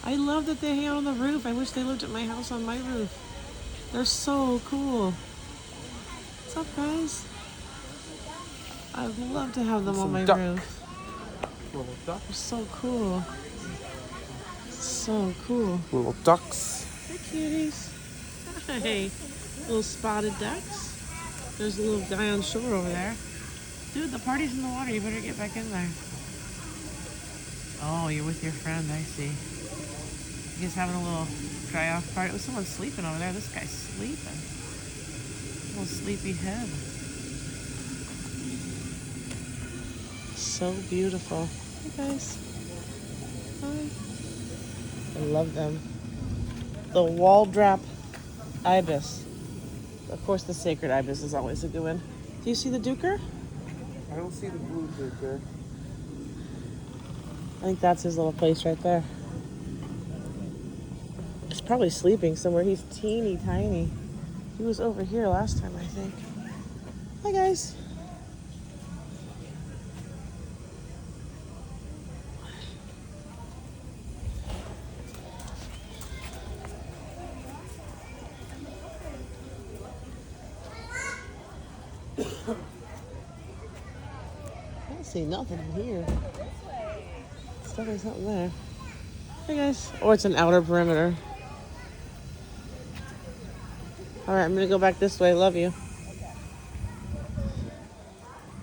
I love that they hang out on the roof. I wish they lived at my house on my roof. They're so cool. What's up, guys? I'd love to have them on my duck. roof. Little duck. They're so cool. So cool. Little ducks. Hi, cuties. Hey, little spotted ducks. There's a little guy on shore over there. Dude, the party's in the water. You better get back in there. Oh, you're with your friend. I see. You guys having a little dry off party? Oh, someone's sleeping over there. This guy's sleeping. Little sleepy head. So beautiful. Hey, guys. Hi. I love them. The Waldrop ibis. Of course, the sacred ibis is always a good one. Do you see the duker? I don't see the blue duker. I think that's his little place right there. He's probably sleeping somewhere. He's teeny tiny. He was over here last time, I think. Hi, guys. I don't see nothing in here. There's definitely something there. Hey, guys. Oh, it's an outer perimeter. All right, I'm going to go back this way. Love you.